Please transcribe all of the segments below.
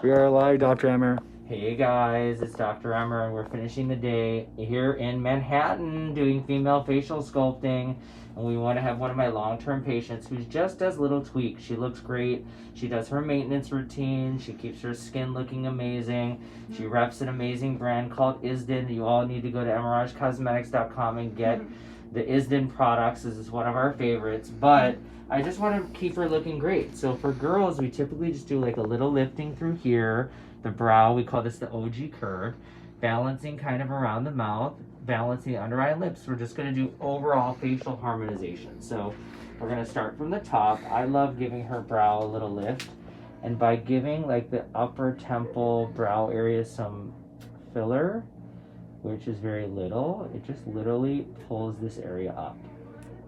We are live, Dr. Emer. Hey guys, it's Dr. Emer and we're finishing the day here in Manhattan doing female facial sculpting. And we want to have one of my long-term patients who just does little tweaks. She looks great. She does her maintenance routine. She keeps her skin looking amazing. She reps an amazing brand called Isden. You all need to go to emeragecosmetics.com and get the Isden products. This is one of our favorites. But I just want to keep her looking great. So for girls, we typically just do like a little lifting through here. The brow, we call this the Ogee curve. Balancing kind of around the mouth, balancing the under eye and lips. We're just going to do overall facial harmonization. So we're going to start from the top. I love giving her brow a little lift. And by giving like the upper temple brow area some filler, which is very little, it just literally pulls this area up.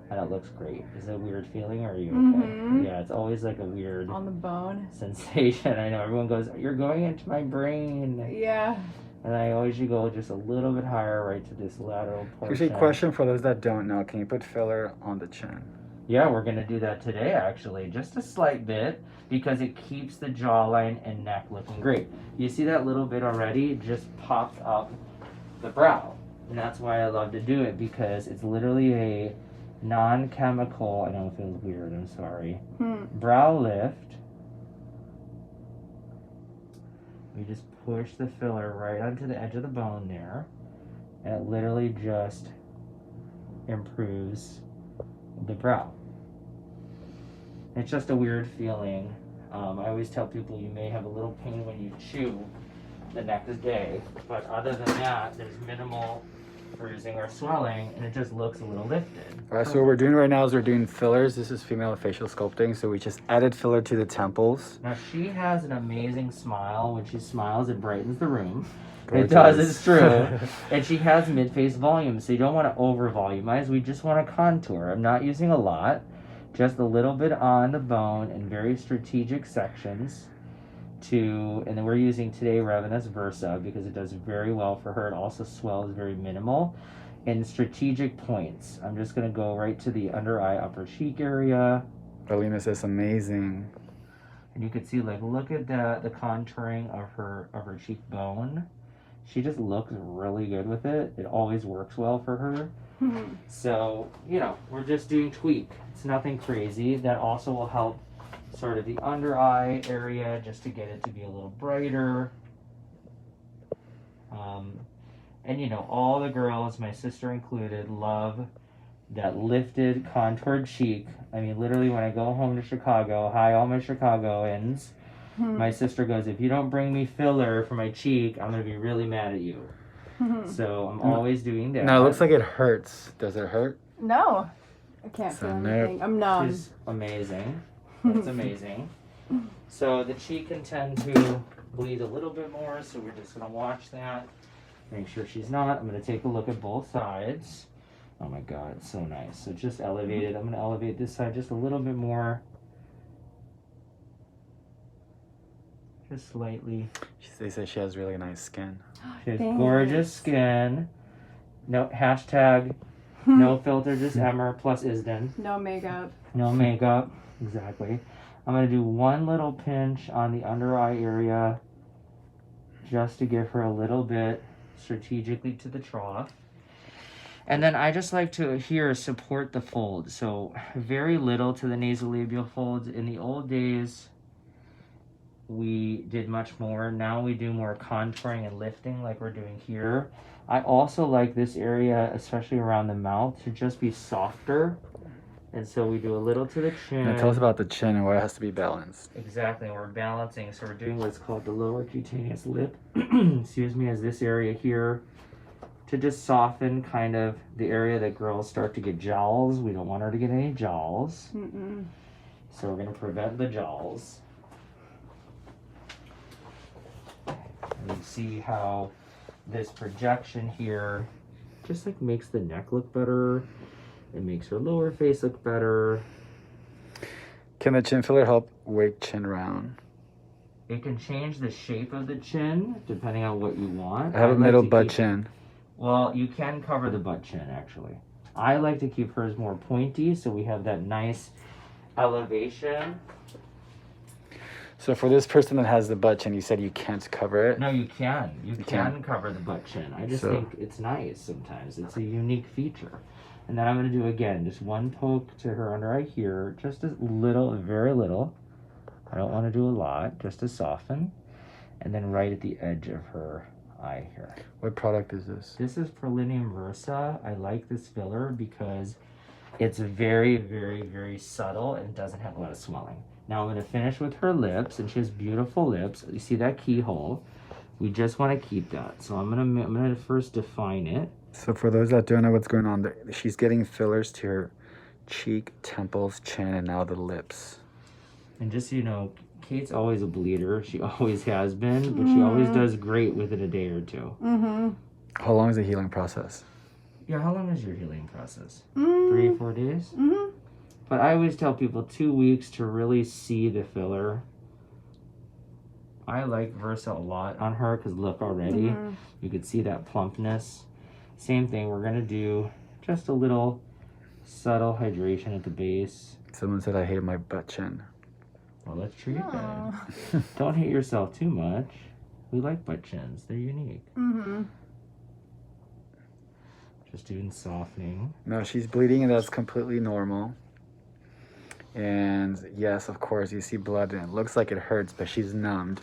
And it looks great. Is it a weird feeling or are you okay? Yeah, it's always like a weird on the bone sensation. I know everyone goes, you're going into my brain. Yeah. And I always go just a little bit higher right to this lateral portion. Here's a question for those that don't know. Can you put filler on the chin? Yeah, we're gonna do that today actually. Just a slight bit because it keeps the jawline and neck looking great. You see that little bit already? It just popped up the brow. And that's why I love to do it because it's literally a non-chemical, I know it feels weird, I'm sorry, brow lift. We just push the filler right onto the edge of the bone there, and it literally just improves the brow. It's just a weird feeling. I always tell people you may have a little pain when you chew the next day, but other than that, there's minimal bruising or swelling, and it just looks a little lifted. All right, so what we're doing right now is we're doing fillers. This is female facial sculpting, so we just added filler to the temples. Now she has an amazing smile. When she smiles, it brightens the room. Gorgeous. It does, it's true. And she has mid-face volume, so you don't want to over-volumize. We just want to contour. I'm not using a lot, just a little bit on the bone in very strategic sections. And then we're using today Prollenium Versa because it does very well for her. It also swells very minimal. In strategic points, I'm just going to go right to the under eye, upper cheek area. Prollenium is amazing. And you can see, like, look at the contouring of her cheekbone. She just looks really good with it. It always works well for her. So, you know, we're just doing tweak. It's nothing crazy. That also will help sort of the under eye area just to get it to be a little brighter. And you know, all the girls, my sister included, love that lifted contoured cheek. I mean, literally when I go home to Chicago, hi all my Chicagoans, my sister goes, if you don't bring me filler for my cheek, I'm going to be really mad at you. So I'm always doing that. No, it looks like it hurts. Does it hurt? No, I can't feel anything. I'm numb. She's amazing. That's amazing. So the cheek can tend to bleed a little bit more, so we're just going to watch that. Make sure she's not. I'm going to take a look at both sides. Oh my god, it's so nice. So just elevate it. I'm going to elevate this side just a little bit more. Just slightly. They say she has really nice skin. She has gorgeous skin. No hashtag, no filter, just Emer plus Isden. No makeup. No makeup. Exactly. I'm going to do one little pinch on the under eye area just to give her a little bit strategically to the trough. And then I just like to here support the fold. So very little to the nasolabial folds. In the old days, we did much more. Now we do more contouring and lifting like we're doing here. I also like this area, especially around the mouth, to just be softer. And so we do a little to the chin. Now tell us about the chin and why it has to be balanced. Exactly, we're balancing. So we're doing what's called the lower cutaneous lip, excuse me, as this area here, to just soften kind of the area that girls start to get jowls. We don't want her to get any jowls. So we're going to prevent the jowls. And you see how this projection here just like makes the neck look better. It makes her lower face look better. Can the chin filler help wake chin round? It can change the shape of the chin depending on what you want. I have a middle butt chin. Well, you can cover the butt chin actually. I like to keep hers more pointy so we have that nice elevation. So for this person that has the butt chin, you said you can't cover it. No, you can. You can. can cover the butt chin. I just So- think it's nice sometimes. It's a unique feature. And then I'm going to do again, just one poke to her under eye here, just a little, very little. I don't want to do a lot, just to soften. And then right at the edge of her eye here. What product is this? This is Prollenium Versa. I like this filler because it's very, very, very subtle and doesn't have a lot of swelling. Now I'm going to finish with her lips, and she has beautiful lips. You see that keyhole? We just want to keep that. So I'm gonna first define it. So for those that don't know what's going on, she's getting fillers to her cheek, temples, chin, and now the lips. And just so you know, Kate's always a bleeder. She always has been, but she always does great within a day or two. Mm-hmm. How long is the healing process? Yeah, how long is your healing process? Mm-hmm. 3 or 4 days? Mm-hmm. But I always tell people 2 weeks to really see the filler. I like Versa a lot on her because look already, you could see that plumpness. Same thing, we're gonna do just a little subtle hydration at the base. Someone said I hate my butt chin. Well, let's treat Aw. that. Don't hate yourself too much. We like butt chins, they're unique. Mm-hmm. Just doing softening. No, she's bleeding, and that's completely normal. And yes, of course, you see blood, and it looks like it hurts, but she's numbed.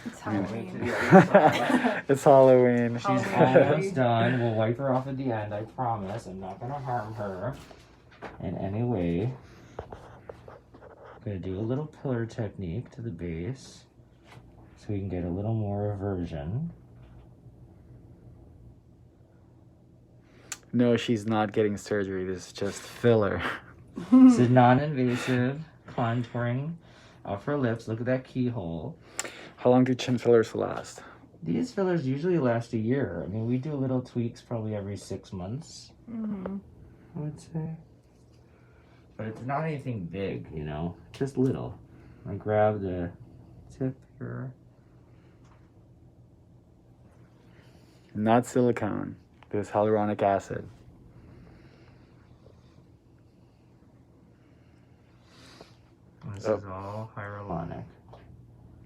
It's Wait to Halloween. the other side. It's Halloween. She's almost done. We'll wipe her off at the end, I promise. I'm not gonna harm her in any way. I'm gonna do a little pillar technique to the base so we can get a little more eversion. No, she's not getting surgery. This is just filler. This is non-invasive contouring of her lips. Look at that keyhole. How long do chin fillers last? These fillers usually last a year. I mean, we do little tweaks probably every 6 months, Mm-hmm. I would say. But it's not anything big, you know, just little. I grab the tip here. Not silicone. There's hyaluronic acid. This is all hyaluronic.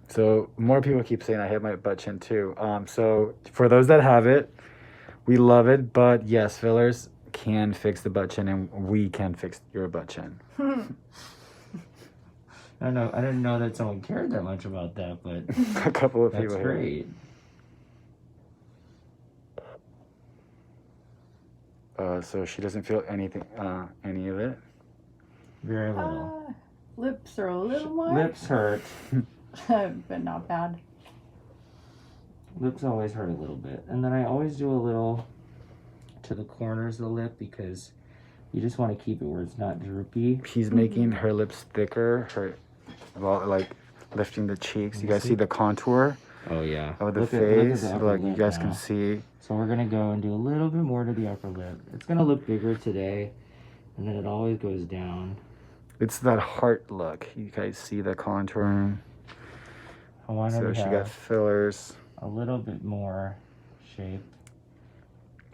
So more people keep saying I hate my butt chin too. So for those that have it, we love it. But yes, fillers can fix the butt chin, and we can fix your butt chin. I don't know. I didn't know that someone cared that much about that, but A couple of that's people here. great. So she doesn't feel anything, any of it. Very little. Lips are a little more, Lips hurt. but not bad. Lips always hurt a little bit. And then I always do a little to the corners of the lip because you just want to keep it where it's not droopy. She's making her lips thicker. Well, like lifting the cheeks. You guys see the contour Oh yeah. of the Look at face. the upper Like you lip guys now. can see. So we're gonna go and do a little bit more to the upper lip. It's gonna look bigger today, and then it always goes down. It's that heart look. You guys see the contouring. I want her So to she have got fillers. a little bit more shape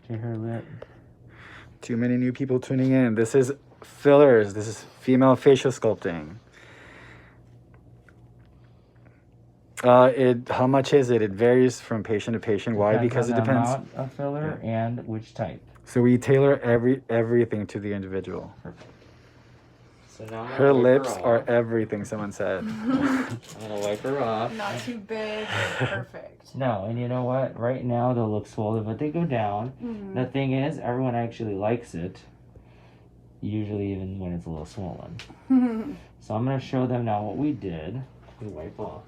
to her lip. Too many new people tuning in. This is fillers. This is female facial sculpting. How much is it? It varies from patient to patient. Why? Depends Because on it the depends. amount of filler and which type. So we tailor everything to the individual. So now I'm gonna Her wipe lips off. are everything, someone said. I'm gonna wipe her off. Not too big. Perfect. No, and you know what? Right now they'll look swollen, but they go down. Mhm. The thing is, everyone actually likes it. Usually, even when it's a little swollen. So I'm gonna show them now what we did. We wipe off.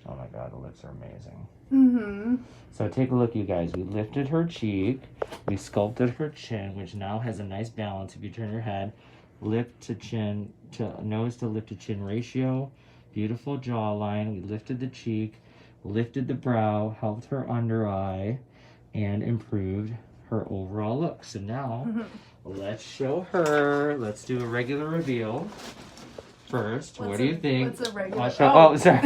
Oh my god, the lips are amazing. Mm-hmm. So take a look, you guys. We lifted her cheek. We sculpted her chin, which now has a nice balance. If you turn your head, lip to chin, to nose to lip to chin ratio. Beautiful jawline. We lifted the cheek, lifted the brow, helped her under eye, and improved her overall look. So now, let's show her. Let's do a regular reveal. First, what do you think? What's a regular? I'll show- oh, sorry.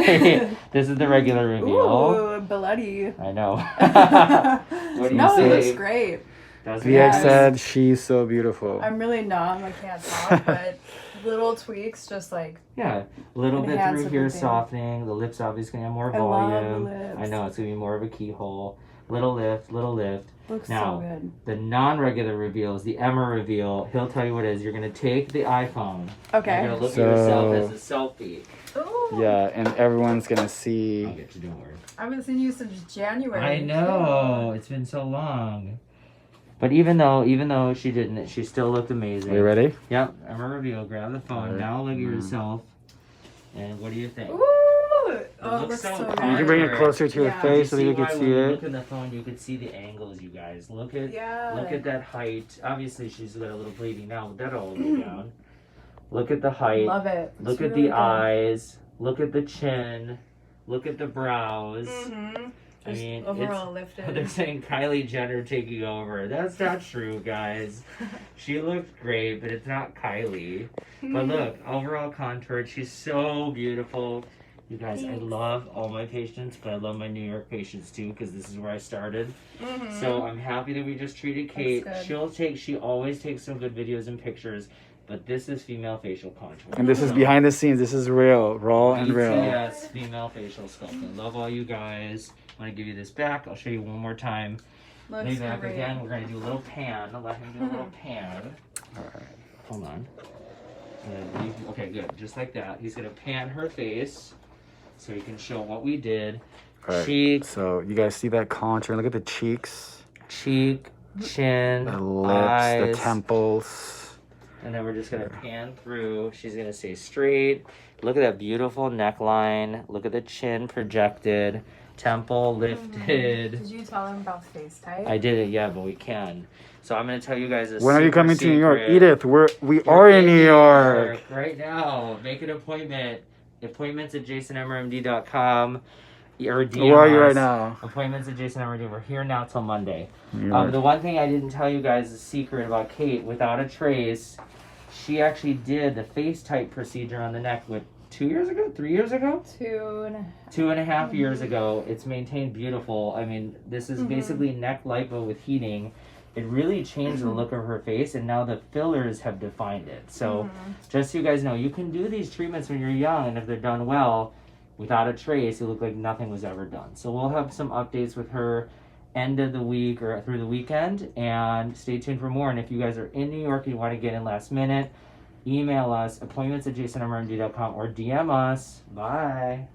This is the regular reveal. Ooh, bloody. I know. What do you No, say? it looks great. Doesn't VX Yes. said she's so beautiful. I'm really numb. I can't talk, but little tweaks just like Yeah, a little bit Enhance through here everything. softening. The lips obviously gonna have more I love the volume. lips. I know it's gonna be more of a keyhole. Little lift, little lift. looks Now, so good. The non-regular reveal is the Emer reveal. He'll tell you what it is. You're gonna take the iPhone. Okay. You're gonna look So- at yourself as a selfie. Ooh. Yeah, and everyone's gonna I'll see. get you. Don't worry. I haven't seen you since January. I know it's been so long. But even though she didn't, she still looked amazing. Are you ready? Yep. Emer reveal. Grab the phone. Alright. Now look at Mm. yourself. And what do you think? Ooh. Oh, looks it looks so so good. good. You can bring it closer to your Yeah. face so that See you can why see when you it. look at the phone, you can see the angles, you guys. Look at Yeah. look at that height. Obviously, she's got a little bleeding now, but that'll all go down. Look at the height. Love it. Look It's at really the good. eyes. Look at the chin. Look at the brows. Mm-hmm. I Just mean, overall they're lifted. saying Kylie Jenner taking over. That's not true, guys. She looked great, but it's not Kylie. But look, overall contoured. She's so beautiful. You guys, I Thanks. love all my patients, but I love my New York patients too, because this is where I started. Mhm. So I'm happy that we just treated Kate. That's good. She always takes some good videos and pictures, but this is female facial contour. And this is behind the scenes. This is real, raw and real. BTS female facial sculpting. Love all you guys. I'm gonna give you this back. I'll show you one more time. Looks Lay back great. again. We're gonna do a little pan. Let him do a little pan. Alright. Hold on. Okay, good. Just like that. He's gonna pan her face so he can show what we did. Alright. Cheek, So you guys see that contour? Look at the cheeks, cheek, chin, the lips, eyes, the temples. and then we're just gonna pan through. She's gonna stay straight. Look at that beautiful neckline. Look at the chin projected, temple lifted. Did you tell him about face type? I did it, yeah, but we can. So I'm gonna tell you guys a When are you super coming to New York? secret. Edith, we are in New York. right now. Make an appointment. Appointments at jasonmrmd.com or DM Where are you us. right now? Appointments at jasonmrmd. We're here now till Monday. New York. The one thing I didn't tell you guys, the secret about Kate, without a trace, she actually did the face type procedure on the neck with 2 years ago, 3 years ago, 2.5 years ago. It's maintained beautiful. I mean, this is basically neck lipo with heating. It really changed the look of her face, and now the fillers have defined it. So, just so you guys know, you can do these treatments when you're young, and if they're done well, without a trace, it looked like nothing was ever done. So we'll have some updates with her end of the week or through the weekend, and stay tuned for more. And if you guys are in New York and you want to get in last minute, email us, appointments at jasonmrmd.com, or DM us. Bye.